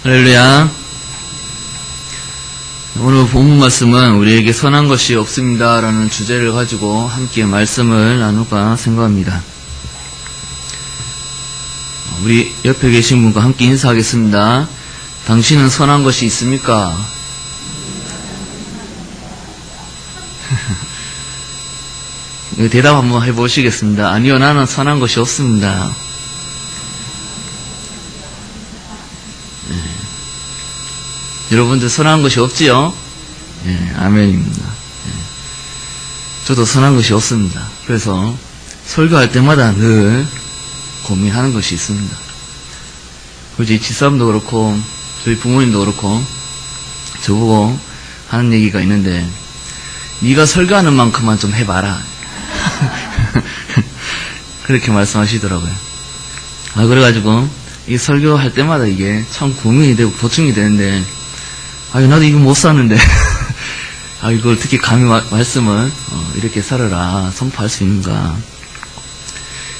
할렐루야. 오늘 본문 말씀은 우리에게 선한 것이 없습니다 라는 주제를 가지고 함께 말씀을 나눌까 생각합니다. 우리 옆에 계신 분과 함께 인사하겠습니다. 당신은 선한 것이 있습니까? 대답 한번 해보시겠습니다. 아니요, 나는 선한 것이 없습니다. 여러분들 선한 것이 없지요? 아멘입니다. 저도 선한 것이 없습니다. 그래서 설교할 때마다 늘 고민하는 것이 있습니다. 그렇지, 집사람도 그렇고 저희 부모님도 그렇고 저보고 하는 얘기가 있는데, 네가 설교하는 만큼만 좀 해봐라. 그렇게 말씀하시더라고요. 그래가지고 이 설교할 때마다 이게 참 고민이 되고 고충이 되는데, 나도 이거 못 사는데 이걸 어떻게 감히 말씀을 이렇게 살아라 선포할 수 있는가.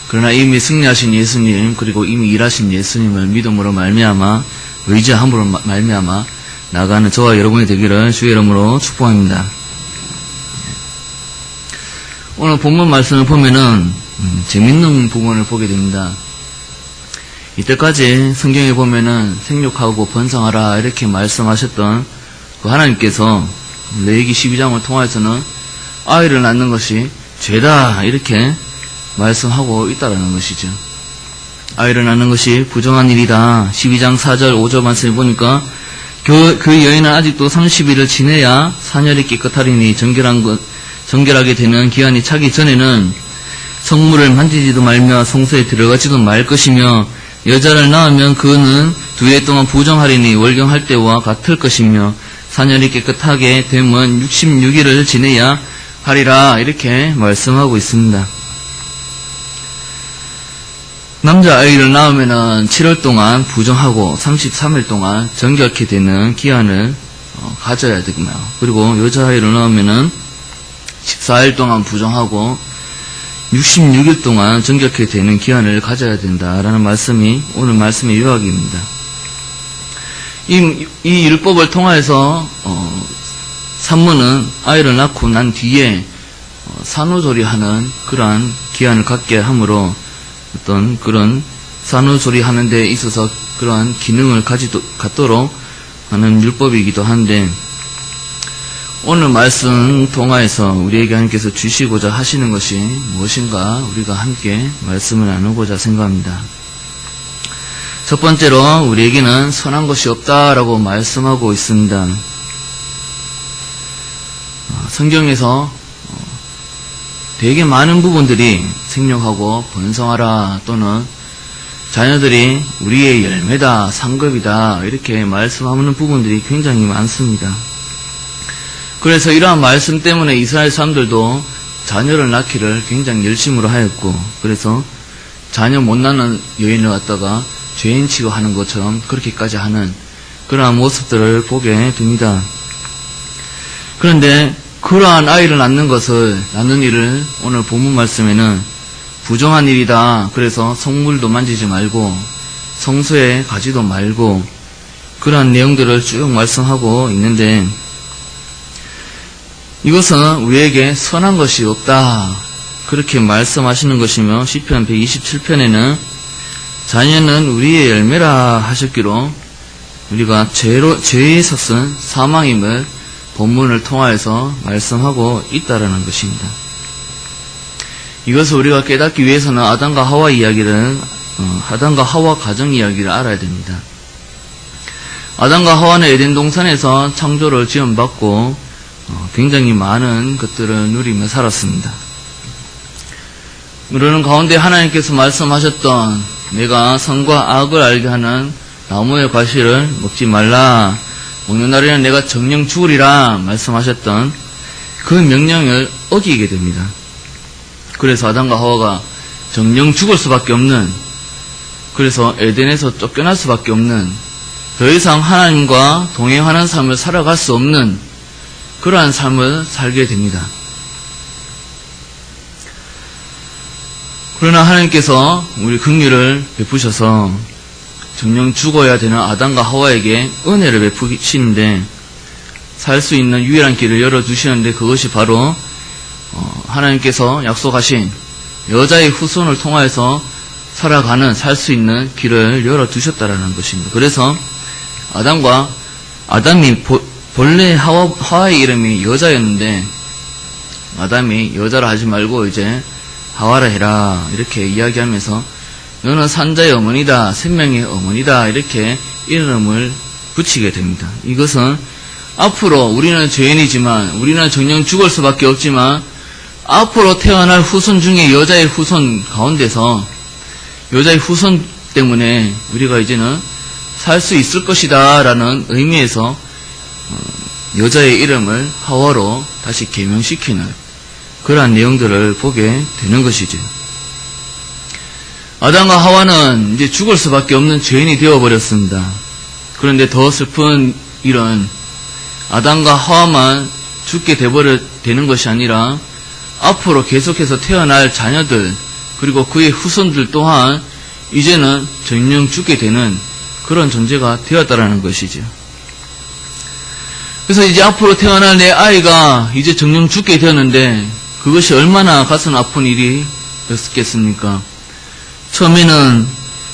그러나 이미 승리하신 예수님, 그리고 이미 일하신 예수님을 믿음으로 말미암아, 의지함으로 말미암아 나가는 저와 여러분이 되기를 주의 이름으로 축복합니다. 오늘 본문 말씀을 보면은 재밌는 부분을 보게 됩니다. 이때까지 성경에 보면은 생육하고 번성하라 이렇게 말씀하셨던 그 하나님께서 레위기 12장을 통해서는 아이를 낳는 것이 죄다 이렇게 말씀하고 있다라는 것이죠. 아이를 낳는 것이 부정한 일이다. 12장 4절 5절 말씀을 보니까 그 여인은 아직도 30일을 지내야 사녀리 깨끗하리니 정결하게 되는 기한이 차기 전에는 성물을 만지지도 말며 성소에 들어가지도 말 것이며, 여자를 낳으면 그는 2해 동안 부정하리니 월경할 때와 같을 것이며, 사년이 깨끗하게 되면 66일을 지내야 하리라 이렇게 말씀하고 있습니다. 남자아이를 낳으면 7월 동안 부정하고 33일 동안 정결케 되는 기한을 가져야 되고요. 그리고 여자아이를 낳으면 14일 동안 부정하고 66일 동안 정결케 되는 기한을 가져야 된다라는 말씀이 오늘 말씀의 요약입니다. 이 율법을 통해서 산모는 아이를 낳고 난 뒤에 산후조리하는 그러한 기한을 갖게 함으로 어떤 그런 산후조리하는 데 있어서 그러한 기능을 갖도록 하는 율법이기도 한데, 오늘 말씀 통하여서 우리에게 하나님께서 주시고자 하시는 것이 무엇인가 우리가 함께 말씀을 나누고자 생각합니다. 첫 번째로 우리에게는 선한 것이 없다라고 말씀하고 있습니다. 성경에서 되게 많은 부분들이 생육하고 번성하라 또는 자녀들이 우리의 열매다, 상급이다 이렇게 말씀하는 부분들이 굉장히 많습니다. 그래서 이러한 말씀 때문에 이스라엘 사람들도 자녀를 낳기를 굉장히 열심으로 하였고, 그래서 자녀 못 낳는 여인을 갖다가 죄인 취급하는 것처럼 그렇게까지 하는 그러한 모습들을 보게 됩니다. 그런데 그러한 아이를 낳는 일을 오늘 본문 말씀에는 부정한 일이다. 그래서 성물도 만지지 말고 성소에 가지도 말고 그러한 내용들을 쭉 말씀하고 있는데, 이것은 우리에게 선한 것이 없다 그렇게 말씀하시는 것이며, 시편 127편에는 자녀는 우리의 열매라 하셨기로 우리가 죄에 섰은 사망임을 본문을 통하여서 말씀하고 있다라는 것입니다. 이것을 우리가 깨닫기 위해서는 아담과 하와 가정 이야기를 알아야 됩니다. 아담과 하와는 에덴 동산에서 창조를 지원받고 굉장히 많은 것들을 누리며 살았습니다. 그러는 가운데 하나님께서 말씀하셨던 내가 선과 악을 알게 하는 나무의 과실을 먹지 말라, 먹는 날에는 내가 정령 죽으리라 말씀하셨던 그 명령을 어기게 됩니다. 그래서 아담과 하와가 정령 죽을 수밖에 없는, 그래서 에덴에서 쫓겨날 수밖에 없는, 더 이상 하나님과 동행하는 삶을 살아갈 수 없는 그러한 삶을 살게 됩니다. 그러나 하나님께서 우리 긍휼을 베푸셔서 정령 죽어야 되는 아담과 하와에게 은혜를 베푸시는데 살 수 있는 유일한 길을 열어주시는데 그것이 바로 하나님께서 약속하신 여자의 후손을 통하여서 살아가는 살 수 있는 길을 열어두셨다라는 것입니다. 그래서 아담이 본래 하와의 이름이 여자였는데 아담이 여자라 하지 말고 이제 하와라 해라 이렇게 이야기하면서 너는 산자의 어머니다, 생명의 어머니다 이렇게 이름을 붙이게 됩니다. 이것은 앞으로 우리는 죄인이지만 우리는 정녕 죽을 수밖에 없지만 앞으로 태어날 후손 중에 여자의 후손 가운데서 여자의 후손 때문에 우리가 이제는 살 수 있을 것이다 라는 의미에서 여자의 이름을 하와로 다시 개명시키는 그러한 내용들을 보게 되는 것이죠. 아담과 하와는 이제 죽을 수밖에 없는 죄인이 되어버렸습니다. 그런데 더 슬픈 일은 아담과 하와만 죽게 되는 것이 아니라 앞으로 계속해서 태어날 자녀들 그리고 그의 후손들 또한 이제는 정녕 죽게 되는 그런 존재가 되었다라는 것이죠. 그래서 이제 앞으로 태어날 내 아이가 이제 정녕 죽게 되었는데 그것이 얼마나 가슴 아픈 일이었겠습니까? 처음에는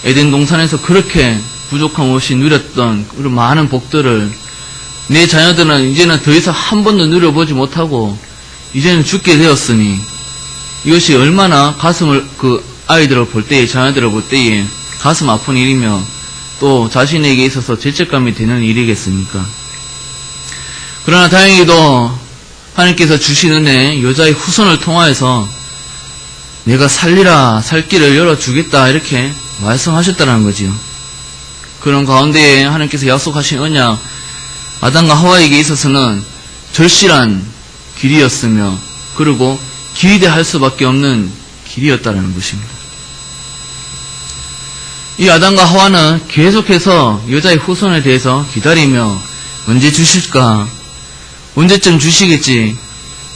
에덴 동산에서 그렇게 부족함 없이 누렸던 그런 많은 복들을 내 자녀들은 이제는 더 이상 한 번도 누려보지 못하고 이제는 죽게 되었으니 이것이 얼마나 가슴을 아이들을 볼 때에 자녀들을 볼 때에 가슴 아픈 일이며 또 자신에게 있어서 죄책감이 되는 일이겠습니까? 그러나 다행히도 하나님께서 주신 은혜 여자의 후손을 통하여서 내가 살리라 살 길을 열어주겠다 이렇게 말씀하셨다는 거지요. 그런 가운데에 하나님께서 약속하신 언약 아담과 하와에게 있어서는 절실한 길이었으며 그리고 기대할 수밖에 없는 길이었다는 것입니다. 이 아담과 하와는 계속해서 여자의 후손에 대해서 기다리며 언제 주실까? 언제쯤 주시겠지?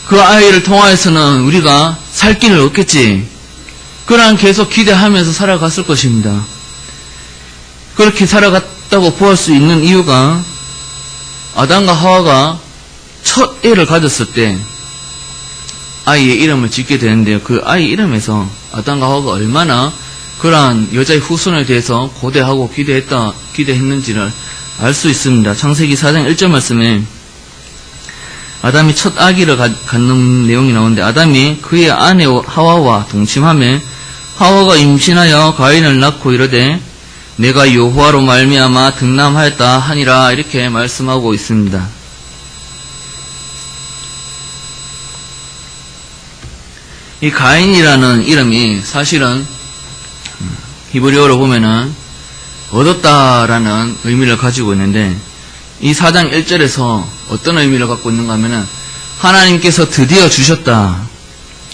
그 아이를 통하여서는 우리가 살 길을 얻겠지? 그러한 계속 기대하면서 살아갔을 것입니다. 그렇게 살아갔다고 보할 수 있는 이유가 아담과 하와가 첫 애를 가졌을 때 아이의 이름을 짓게 되는데요. 그 아이 이름에서 아담과 하와가 얼마나 그러한 여자의 후손에 대해서 고대하고 기대했는지를 알 수 있습니다. 창세기 4장 1절 말씀에 아담이 첫 아기를 갖는 내용이 나오는데 아담이 그의 아내 하와와 동침하며 하와가 임신하여 가인을 낳고 이르되 내가 여호와로 말미암아 등남하였다 하니라 이렇게 말씀하고 있습니다. 이 가인이라는 이름이 사실은 히브리어로 보면은 얻었다라는 의미를 가지고 있는데 이 4장 1절에서 어떤 의미를 갖고 있는가 하면은 하나님께서 드디어 주셨다.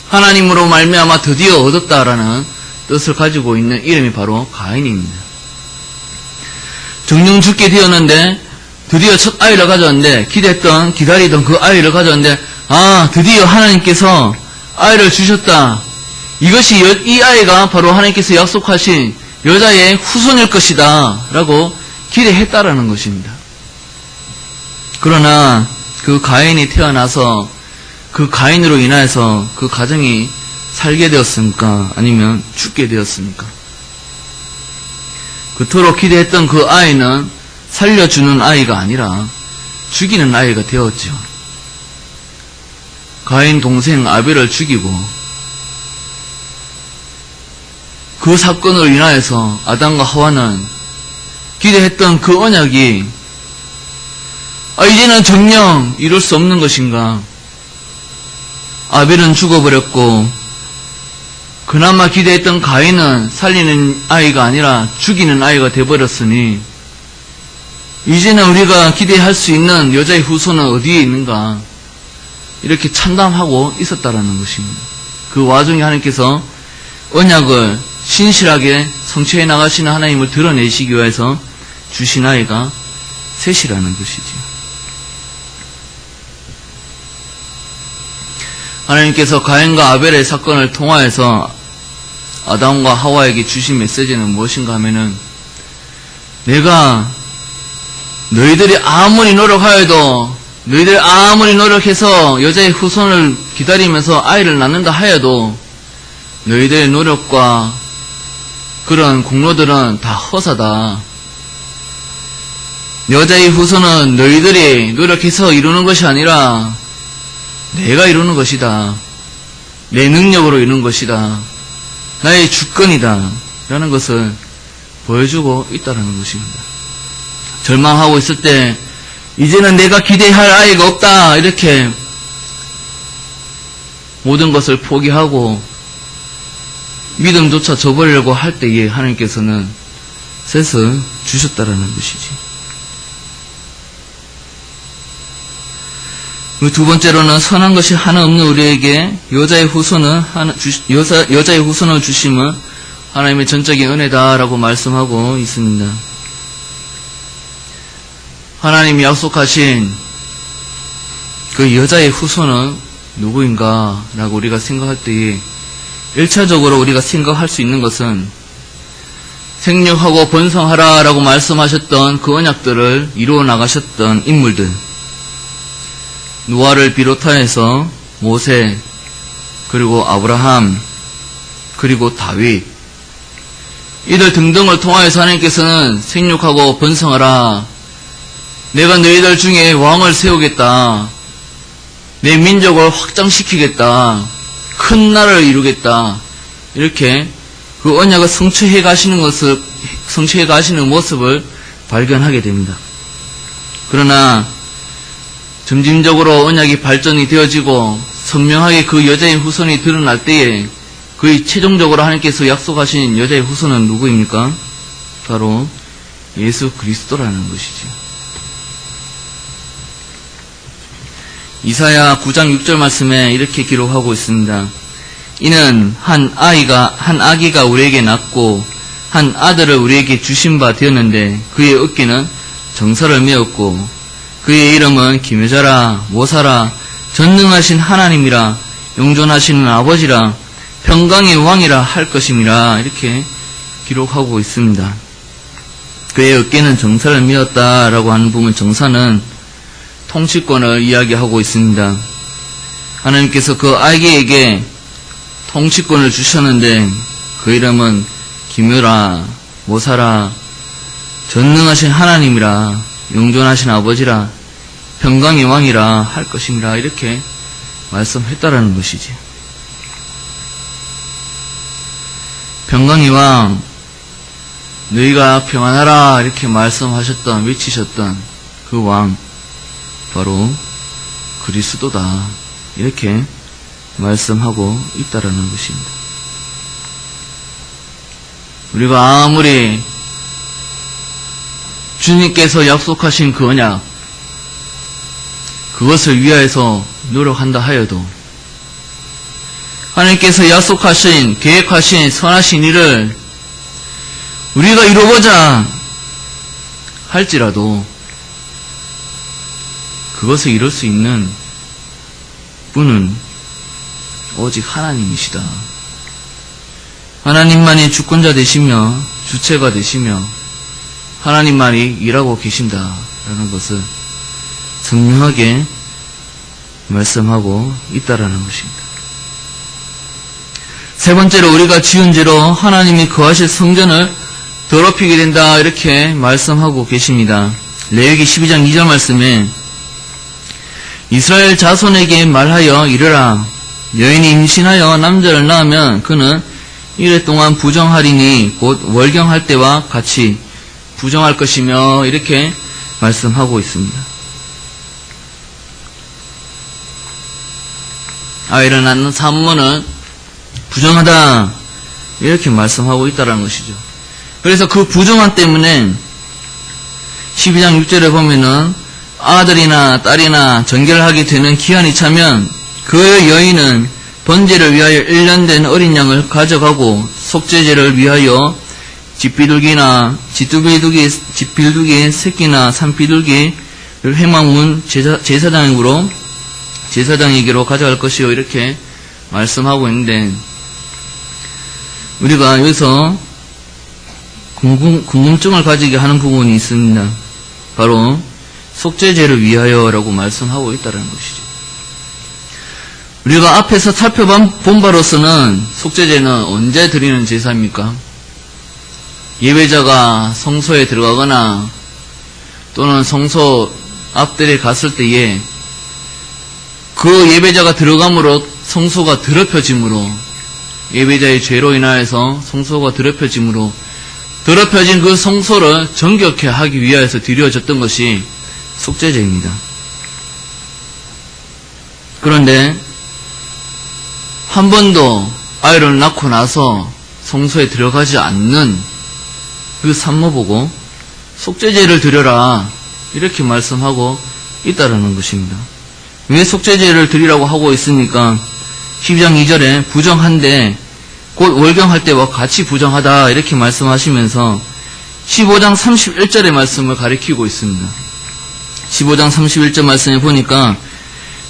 하나님으로 말미암아 드디어 얻었다라는 뜻을 가지고 있는 이름이 바로 가인입니다. 정녕 죽게 되었는데 드디어 첫 아이를 가졌는데 기다리던 그 아이를 가졌는데 드디어 하나님께서 아이를 주셨다. 이것이 이 아이가 바로 하나님께서 약속하신 여자의 후손일 것이다 라고 기대했다라는 것입니다. 그러나 그 가인이 태어나서 그 가인으로 인하여서 그 가정이 살게 되었습니까? 아니면 죽게 되었습니까? 그토록 기대했던 그 아이는 살려주는 아이가 아니라 죽이는 아이가 되었죠. 가인 동생 아벨을 죽이고 그 사건으로 인하여서 아담과 하와는 기대했던 그 언약이 이제는 정녕 이룰 수 없는 것인가? 아벨은 죽어버렸고 그나마 기대했던 가인은 살리는 아이가 아니라 죽이는 아이가 되어버렸으니 이제는 우리가 기대할 수 있는 여자의 후손은 어디에 있는가? 이렇게 참담하고 있었다라는 것입니다. 그 와중에 하나님께서 언약을 신실하게 성취해 나가시는 하나님을 드러내시기 위해서 주신 아이가 셋이라는 것이지요. 하나님께서 가인과 아벨의 사건을 통하여서 아담과 하와에게 주신 메시지는 무엇인가 하면은 내가 너희들이 아무리 노력하여도, 너희들이 아무리 노력해서 여자의 후손을 기다리면서 아이를 낳는다 하여도 너희들의 노력과 그런 공로들은 다 허사다. 여자의 후손은 너희들이 노력해서 이루는 것이 아니라 내가 이루는 것이다. 내 능력으로 이루는 것이다. 나의 주권이다. 라는 것을 보여주고 있다는 것입니다. 절망하고 있을 때 이제는 내가 기대할 아이가 없다. 이렇게 모든 것을 포기하고 믿음조차 저버리려고 할 때에 하나님께서는 셋을 주셨다라는 것이지. 두 번째로는 선한 것이 하나 없는 우리에게 여자의 후손을 주심은 하나님의 전적인 은혜다라고 말씀하고 있습니다. 하나님이 약속하신 그 여자의 후손은 누구인가 라고 우리가 생각할 때에 1차적으로 우리가 생각할 수 있는 것은 생육하고 번성하라 라고 말씀하셨던 그 언약들을 이루어 나가셨던 인물들, 노아를 비롯하여서 모세, 그리고 아브라함, 그리고 다윗, 이들 등등을 통하여서 하나님께서는 생육하고 번성하라, 내가 너희들 중에 왕을 세우겠다, 내 민족을 확장시키겠다, 큰 나라를 이루겠다, 이렇게 그 언약을 성취해 가시는 모습을 발견하게 됩니다. 그러나 점진적으로 언약이 발전이 되어지고 선명하게 그 여자의 후손이 드러날 때에 거의 최종적으로 하나님께서 약속하신 여자의 후손은 누구입니까? 바로 예수 그리스도라는 것이죠. 이사야 9장 6절 말씀에 이렇게 기록하고 있습니다. 이는 한 아기가 우리에게 낳고 한 아들을 우리에게 주신 바 되었는데 그의 어깨는 정사를 메었고 그의 이름은 기묘자라 모사라 전능하신 하나님이라 영존하시는 아버지라 평강의 왕이라 할 것임이라 이렇게 기록하고 있습니다. 그의 어깨는 정사를 메었다라고 하는 부분, 정사는 통치권을 이야기하고 있습니다. 하나님께서 그 아기에게 통치권을 주셨는데 그 이름은 기묘라 모사라 전능하신 하나님이라 영존하신 아버지라 평강의 왕이라 할 것임이라 이렇게 말씀했다라는 것이지. 평강의 왕, 너희가 평안하라 이렇게 말씀하셨던, 외치셨던 그 왕, 바로 그리스도다 이렇게 말씀하고 있다라는 것입니다. 우리가 아무리 주님께서 약속하신 그 언약, 그것을 위하여서 노력한다 하여도 하나님께서 약속하신, 계획하신 선하신 일을 우리가 이루어보자 할지라도 그것을 이룰 수 있는 분은 오직 하나님이시다. 하나님만이 주권자 되시며 주체가 되시며 하나님만이 일하고 계신다라는 것을 선명하게 말씀하고 있다라는 것입니다. 세 번째로 우리가 지은 죄로 하나님이 거하실 성전을 더럽히게 된다 이렇게 말씀하고 계십니다. 레위기 12장 2절 말씀에 이스라엘 자손에게 말하여 이르라 여인이 임신하여 남자를 낳으면 그는 이래 동안 부정하리니 곧 월경할 때와 같이 부정할 것이며 이렇게 말씀하고 있습니다. 아이를 낳는 산모는 부정하다 이렇게 말씀하고 있다는 것이죠. 그래서 그 부정함 때문에 12장 6절에 보면은 아들이나 딸이나 전결하게 되는 기한이 차면 그 여인은 번제를 위하여 1년 된 어린 양을 가져가고 속죄제를 위하여 집비둘기나 집비둘기 새끼나 산비둘기를 회막문 제사장에게로 가져갈 것이요 이렇게 말씀하고 있는데 우리가 여기서 궁금증을 가지게 하는 부분이 있습니다. 바로 속죄제를 위하여라고 말씀하고 있다는 것이죠. 우리가 앞에서 살펴본 바로서는 속죄제는 언제 드리는 제사입니까? 예배자가 성소에 들어가거나 또는 성소 앞들에 갔을 때에 그 예배자가 들어감으로 성소가 더럽혀짐으로, 예배자의 죄로 인하여서 성소가 더럽혀짐으로 더럽혀진 그 성소를 정결케 하기 위하여서 드려졌던 것이 속죄제입니다. 그런데 한 번도 아이를 낳고 나서 성소에 들어가지 않는 그 산모보고 속죄제를 드려라 이렇게 말씀하고 있다라는 것입니다. 왜 속죄제를 드리라고 하고 있습니까? 12장 2절에 부정한데 곧 월경할 때와 같이 부정하다 이렇게 말씀하시면서 15장 31절의 말씀을 가리키고 있습니다. 15장 31절 말씀에 보니까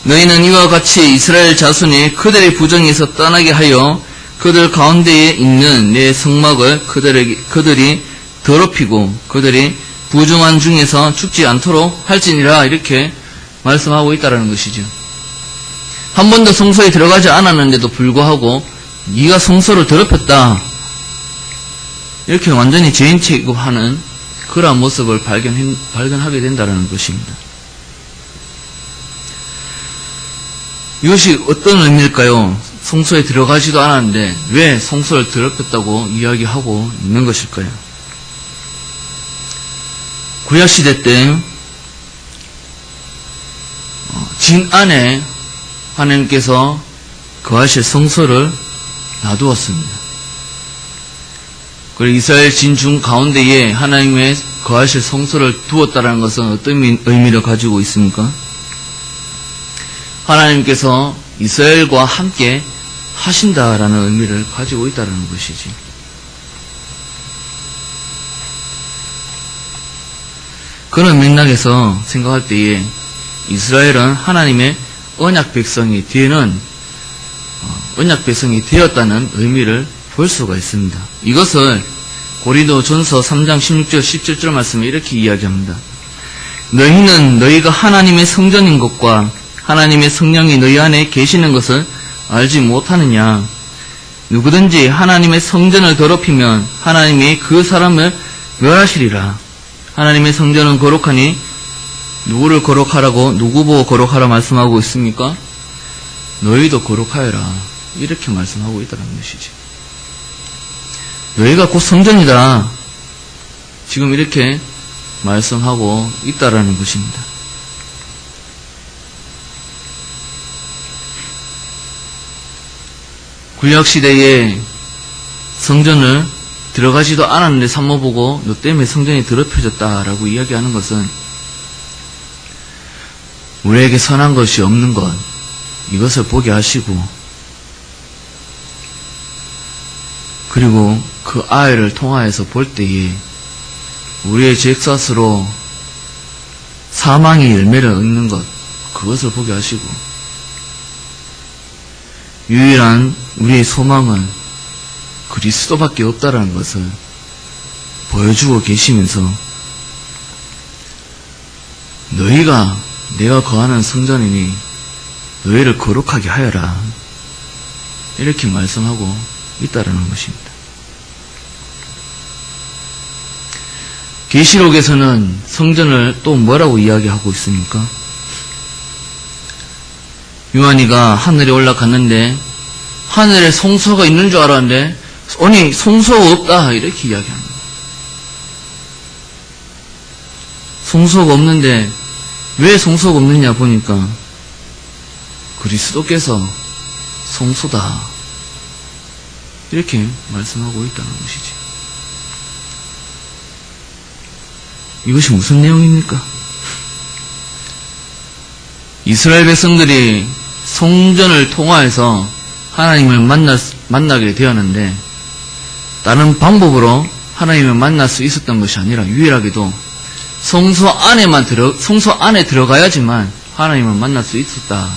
너희는 이와 같이 이스라엘 자손이 그들의 부정에서 떠나게 하여 그들 가운데에 있는 내 성막을 그들이 더럽히고 그들이 부정한 중에서 죽지 않도록 할지니라 이렇게 말씀하고 있다는 것이죠. 한 번도 성소에 들어가지 않았는데도 불구하고 네가 성소를 더럽혔다 이렇게 완전히 죄인 취급하는 그러한 모습을 발견하게 된다는 것입니다. 이것이 어떤 의미일까요? 성소에 들어가지도 않았는데 왜 성소를 더럽혔다고 이야기하고 있는 것일까요? 구약시대 때 진 안에 하나님께서 거하실 성소를 놔두었습니다. 그리고 이스라엘 진중 가운데에 하나님의 거하실 성소를 두었다는 것은 어떤 의미를 가지고 있습니까? 하나님께서 이스라엘과 함께 하신다라는 의미를 가지고 있다는 것이지. 그런 맥락에서 생각할 때에 이스라엘은 하나님의 언약 백성이 되었다는 의미를 볼 수가 있습니다. 이것을 고린도전서 3장 16절 17절 말씀에 이렇게 이야기합니다. 너희는 너희가 하나님의 성전인 것과 하나님의 성령이 너희 안에 계시는 것을 알지 못하느냐. 누구든지 하나님의 성전을 더럽히면 하나님이 그 사람을 멸하시리라. 하나님의 성전은 거룩하니 누구를 거룩하라고 누구 보고 거룩하라 말씀하고 있습니까? 너희도 거룩하여라 이렇게 말씀하고 있다는 것이지. 너희가 곧 성전이다 지금 이렇게 말씀하고 있다라는 것입니다. 구약시대에 성전을 들어가지도 않았는데 산모보고 너 때문에 성전이 더럽혀졌다라고 이야기하는 것은 우리에게 선한 것이 없는 것, 이것을 보게 하시고 그리고 그 아이를 통하여서 볼 때에 우리의 죄값으로 사망의 열매를 얻는 것, 그것을 보게 하시고 유일한 우리의 소망은 그리스도밖에 없다라는 것을 보여주고 계시면서 너희가 내가 거하는 성전이니 너희를 거룩하게 하여라 이렇게 말씀하고 있다라는 것입니다. 계시록에서는 성전을 또 뭐라고 이야기하고 있습니까? 요한이가 하늘에 올라갔는데 하늘에 성소가 있는 줄 알았는데 아니 성소가 없다 이렇게 이야기합니다. 성소가 없는데 왜 성소가 없느냐 보니까 그리스도께서 성소다 이렇게 말씀하고 있다는 것이지. 이것이 무슨 내용입니까? 이스라엘 백성들이 성전을 통하여서 하나님을 만나게 되었는데 다른 방법으로 하나님을 만날 수 있었던 것이 아니라 유일하게도 성소 안에 들어가야지만 하나님을 만날 수 있었다.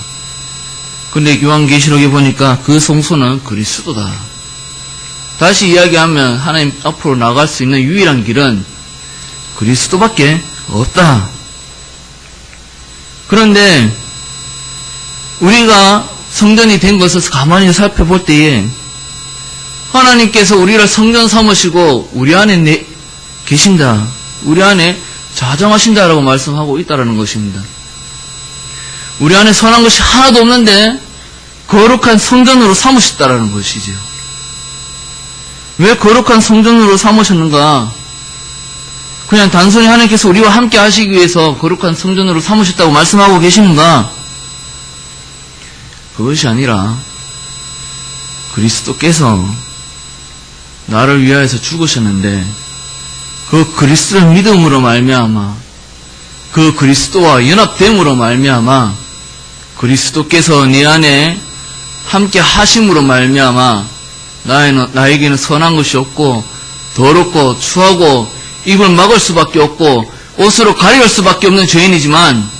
근데 요한계시록에 보니까 그 성소는 그리스도다. 다시 이야기하면 하나님 앞으로 나갈 수 있는 유일한 길은 그리스도밖에 없다. 그런데 우리가 성전이 된 것을 가만히 살펴볼 때에 하나님께서 우리를 성전 삼으시고 우리 안에 계신다. 우리 안에 자정하신다라고 말씀하고 있다는 것입니다. 우리 안에 선한 것이 하나도 없는데 거룩한 성전으로 삼으셨다라는 것이죠. 왜 거룩한 성전으로 삼으셨는가? 그냥 단순히 하나님께서 우리와 함께 하시기 위해서 거룩한 성전으로 삼으셨다고 말씀하고 계시는가? 그것이 아니라 그리스도께서 나를 위하여서 죽으셨는데 그 그리스도를 믿음으로 말미암아 그 그리스도와 연합됨으로 말미암아 그리스도께서 내 안에 함께 하심으로 말미암아 나에게는 선한 것이 없고 더럽고 추하고 입을 막을 수밖에 없고 옷으로 가릴 수밖에 없는 죄인이지만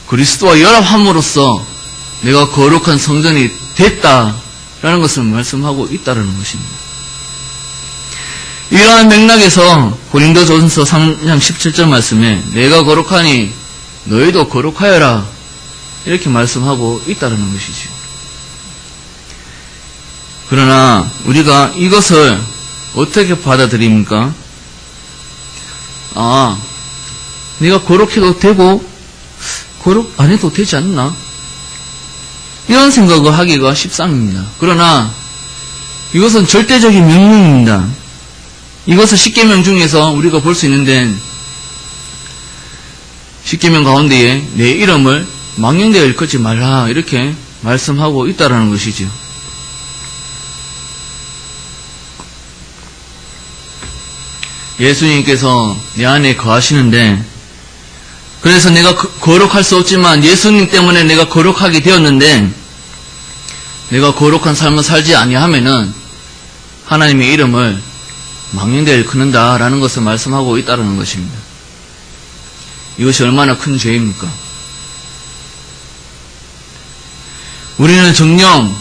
그리스도와 연합함으로써 내가 거룩한 성전이 됐다라는 것을 말씀하고 있다는 것입니다. 이러한 맥락에서 고린도전서 3장 17절 말씀에 내가 거룩하니 너희도 거룩하여라 이렇게 말씀하고 있다는 것이죠. 그러나 우리가 이것을 어떻게 받아들입니까? 내가 거룩해도 되고 거룩 안 해도 되지 않나? 이런 생각을 하기가 십상입니다. 그러나 이것은 절대적인 명령입니다. 이것은 십계명 중에서 우리가 볼 수 있는데 십계명 가운데에 내 이름을 망령되어 일컫지 말라 이렇게 말씀하고 있다는 것이죠. 예수님께서 내 안에 거하시는데 그래서 내가 거룩할 수 없지만 예수님 때문에 내가 거룩하게 되었는데 내가 거룩한 삶을 살지 아니하면은 하나님의 이름을 망령되어 일컫는다라는 것을 말씀하고 있다는 것입니다. 이것이 얼마나 큰 죄입니까? 우리는 정녕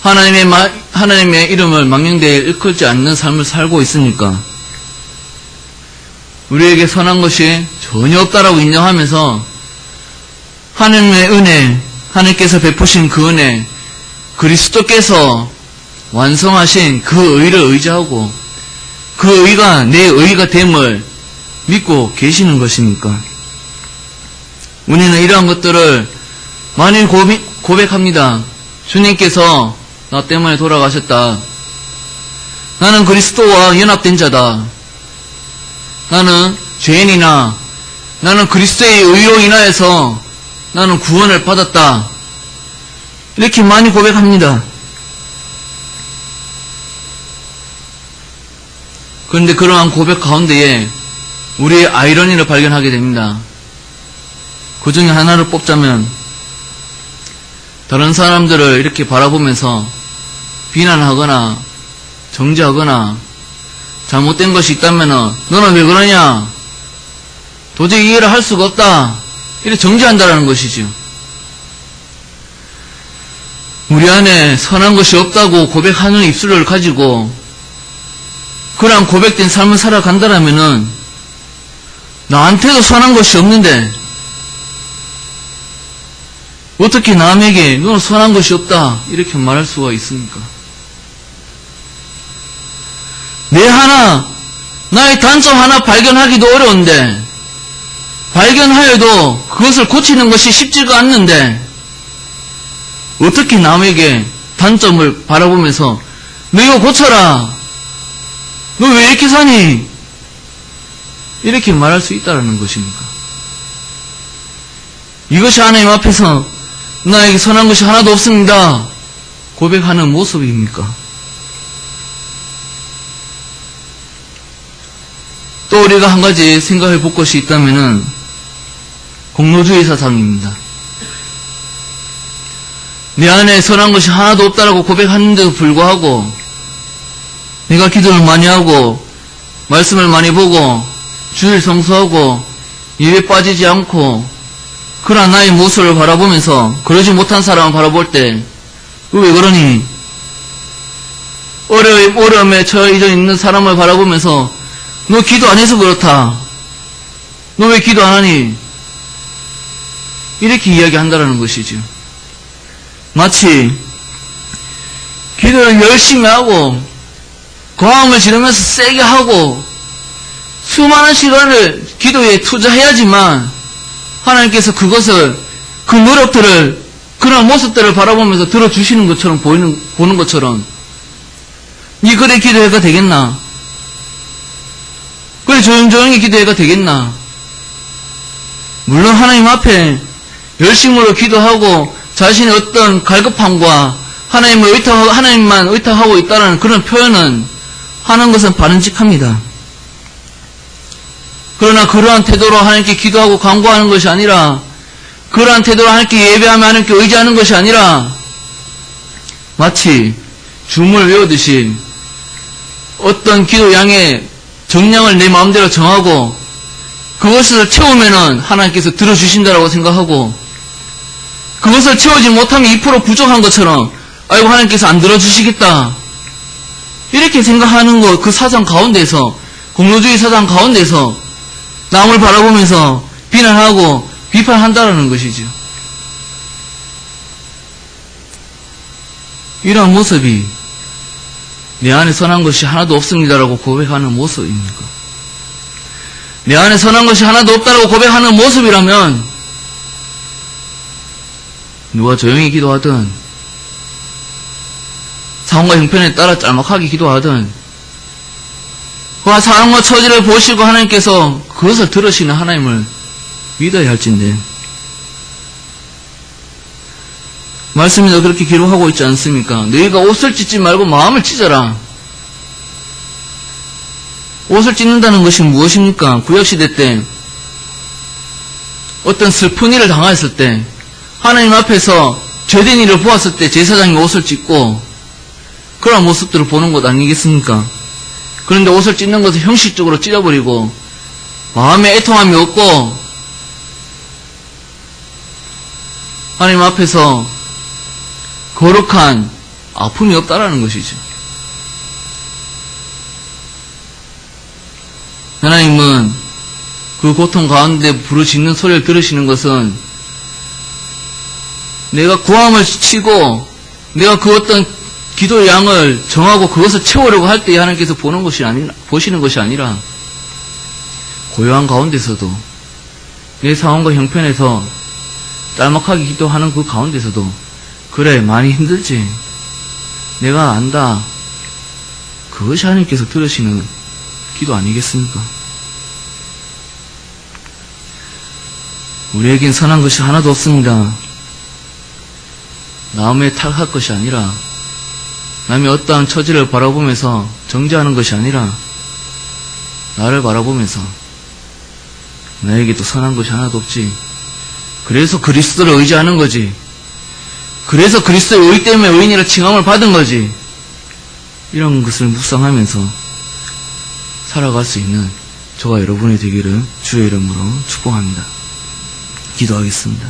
하나님의 이름을 망령되어 일컫지 않는 삶을 살고 있으니까 우리에게 선한 것이 전혀 없다라고 인정하면서 하나님의 은혜, 하나님께서 베푸신 그 은혜, 그리스도께서 완성하신 그 의를 의지하고 그 의가 내 의가 됨을 믿고 계시는 것입니까? 우리는 이러한 것들을 많이 고백합니다. 주님께서 나 때문에 돌아가셨다. 나는 그리스도와 연합된 자다. 나는 죄인이나 나는 그리스도의 의로 인하여서 나는 구원을 받았다. 이렇게 많이 고백합니다. 그런데 그러한 고백 가운데에 우리의 아이러니를 발견하게 됩니다. 그 중에 하나를 뽑자면 다른 사람들을 이렇게 바라보면서 비난하거나 정죄하거나 잘못된 것이 있다면 너는 왜 그러냐? 도저히 이해를 할 수가 없다. 이렇게 정죄한다는 것이죠. 우리 안에 선한 것이 없다고 고백하는 입술을 가지고 그러한 고백된 삶을 살아간다라면은 나한테도 선한 것이 없는데 어떻게 남에게 너는 선한 것이 없다 이렇게 말할 수가 있습니까? 나의 단점 하나 발견하기도 어려운데 발견하여도 그것을 고치는 것이 쉽지가 않는데 어떻게 남에게 단점을 바라보면서 너 이거 고쳐라, 너 왜 이렇게 사니? 이렇게 말할 수 있다는 것입니까? 이것이 하나님 앞에서 나에게 선한 것이 하나도 없습니다 고백하는 모습입니까? 또 우리가 한 가지 생각해 볼 것이 있다면은 공로주의 사상입니다. 내 안에 선한 것이 하나도 없다라고 고백하는데도 불구하고 내가 기도를 많이 하고 말씀을 많이 보고 주일 성수하고 예배 빠지지 않고 그러한 나의 모습을 바라보면서 그러지 못한 사람을 바라볼 때 너 왜 그러니? 어려움에 처해져 있는 사람을 바라보면서 너 기도 안 해서 그렇다. 너 왜 기도 안 하니? 이렇게 이야기한다라는 것이죠. 마치 기도를 열심히 하고 고함을 지르면서 세게 하고 수많은 시간을 기도에 투자해야지만 하나님께서 그것을, 그 노력들을, 그런 모습들을 바라보면서 들어주시는 것처럼 보는 것처럼, 니 그래 기도해가 되겠나? 그래 조용조용히 기도해가 되겠나? 물론 하나님 앞에 열심으로 기도하고 자신의 어떤 갈급함과 하나님만 의탁하고 있다는 그런 표현은 하는 것은 바람직합니다. 그러나 그러한 태도로 하나님께 기도하고 간구하는 것이 아니라, 그러한 태도로 하나님께 예배하며 하나님께 의지하는 것이 아니라, 마치 주문을 외우듯이 어떤 기도량의 정량을 내 마음대로 정하고 그것을 채우면은 하나님께서 들어주신다라고 생각하고, 그것을 채우지 못하면 2% 부족한 것처럼 아이고 하나님께서 안 들어주시겠다 이렇게 생각하는 것, 그 사상 가운데서, 공로주의 사상 가운데서 남을 바라보면서 비난하고 비판한다라는 것이죠. 이러한 모습이 내 안에 선한 것이 하나도 없습니다라고 고백하는 모습입니까? 내 안에 선한 것이 하나도 없다라고 고백하는 모습이라면 누가 조용히 기도하든 상황과 형편에 따라 짤막하게 기도하든 그 상황과 처지를 보시고 하나님께서 그것을 들으시는 하나님을 믿어야 할진데, 말씀에도 그렇게 기록하고 있지 않습니까? 너희가 옷을 찢지 말고 마음을 찢어라. 옷을 찢는다는 것이 무엇입니까? 구약시대 때 어떤 슬픈 일을 당하였을 때 하나님 앞에서 죄된 일을 보았을 때 제사장이 옷을 찢고 그런 모습들을 보는 것 아니겠습니까? 그런데 옷을 찢는 것을 형식적으로 찢어버리고 마음에 애통함이 없고 하나님 앞에서 거룩한 아픔이 없다라는 것이죠. 하나님은 그 고통 가운데 부르짖는 소리를 들으시는 것은 내가 구함을 치고 내가 그 어떤 기도의 양을 정하고 그것을 채우려고 할 때 하나님께서 보시는 것이 아니라 고요한 가운데서도 내 상황과 형편에서 짤막하게 기도하는 그 가운데서도 그래 많이 힘들지 내가 안다, 그것이 하나님께서 들으시는 기도 아니겠습니까? 우리에겐 선한 것이 하나도 없습니다. 남의 탓할 것이 아니라, 남의 어떠한 처지를 바라보면서 정죄하는 것이 아니라 나를 바라보면서 나에게도 선한 것이 하나도 없지, 그래서 그리스도를 의지하는 거지, 그래서 그리스도의 의 때문에 의인이라 칭함을 받은 거지, 이런 것을 묵상하면서 살아갈 수 있는 저와 여러분이 되기를 주의 이름으로 축복합니다. 기도하겠습니다.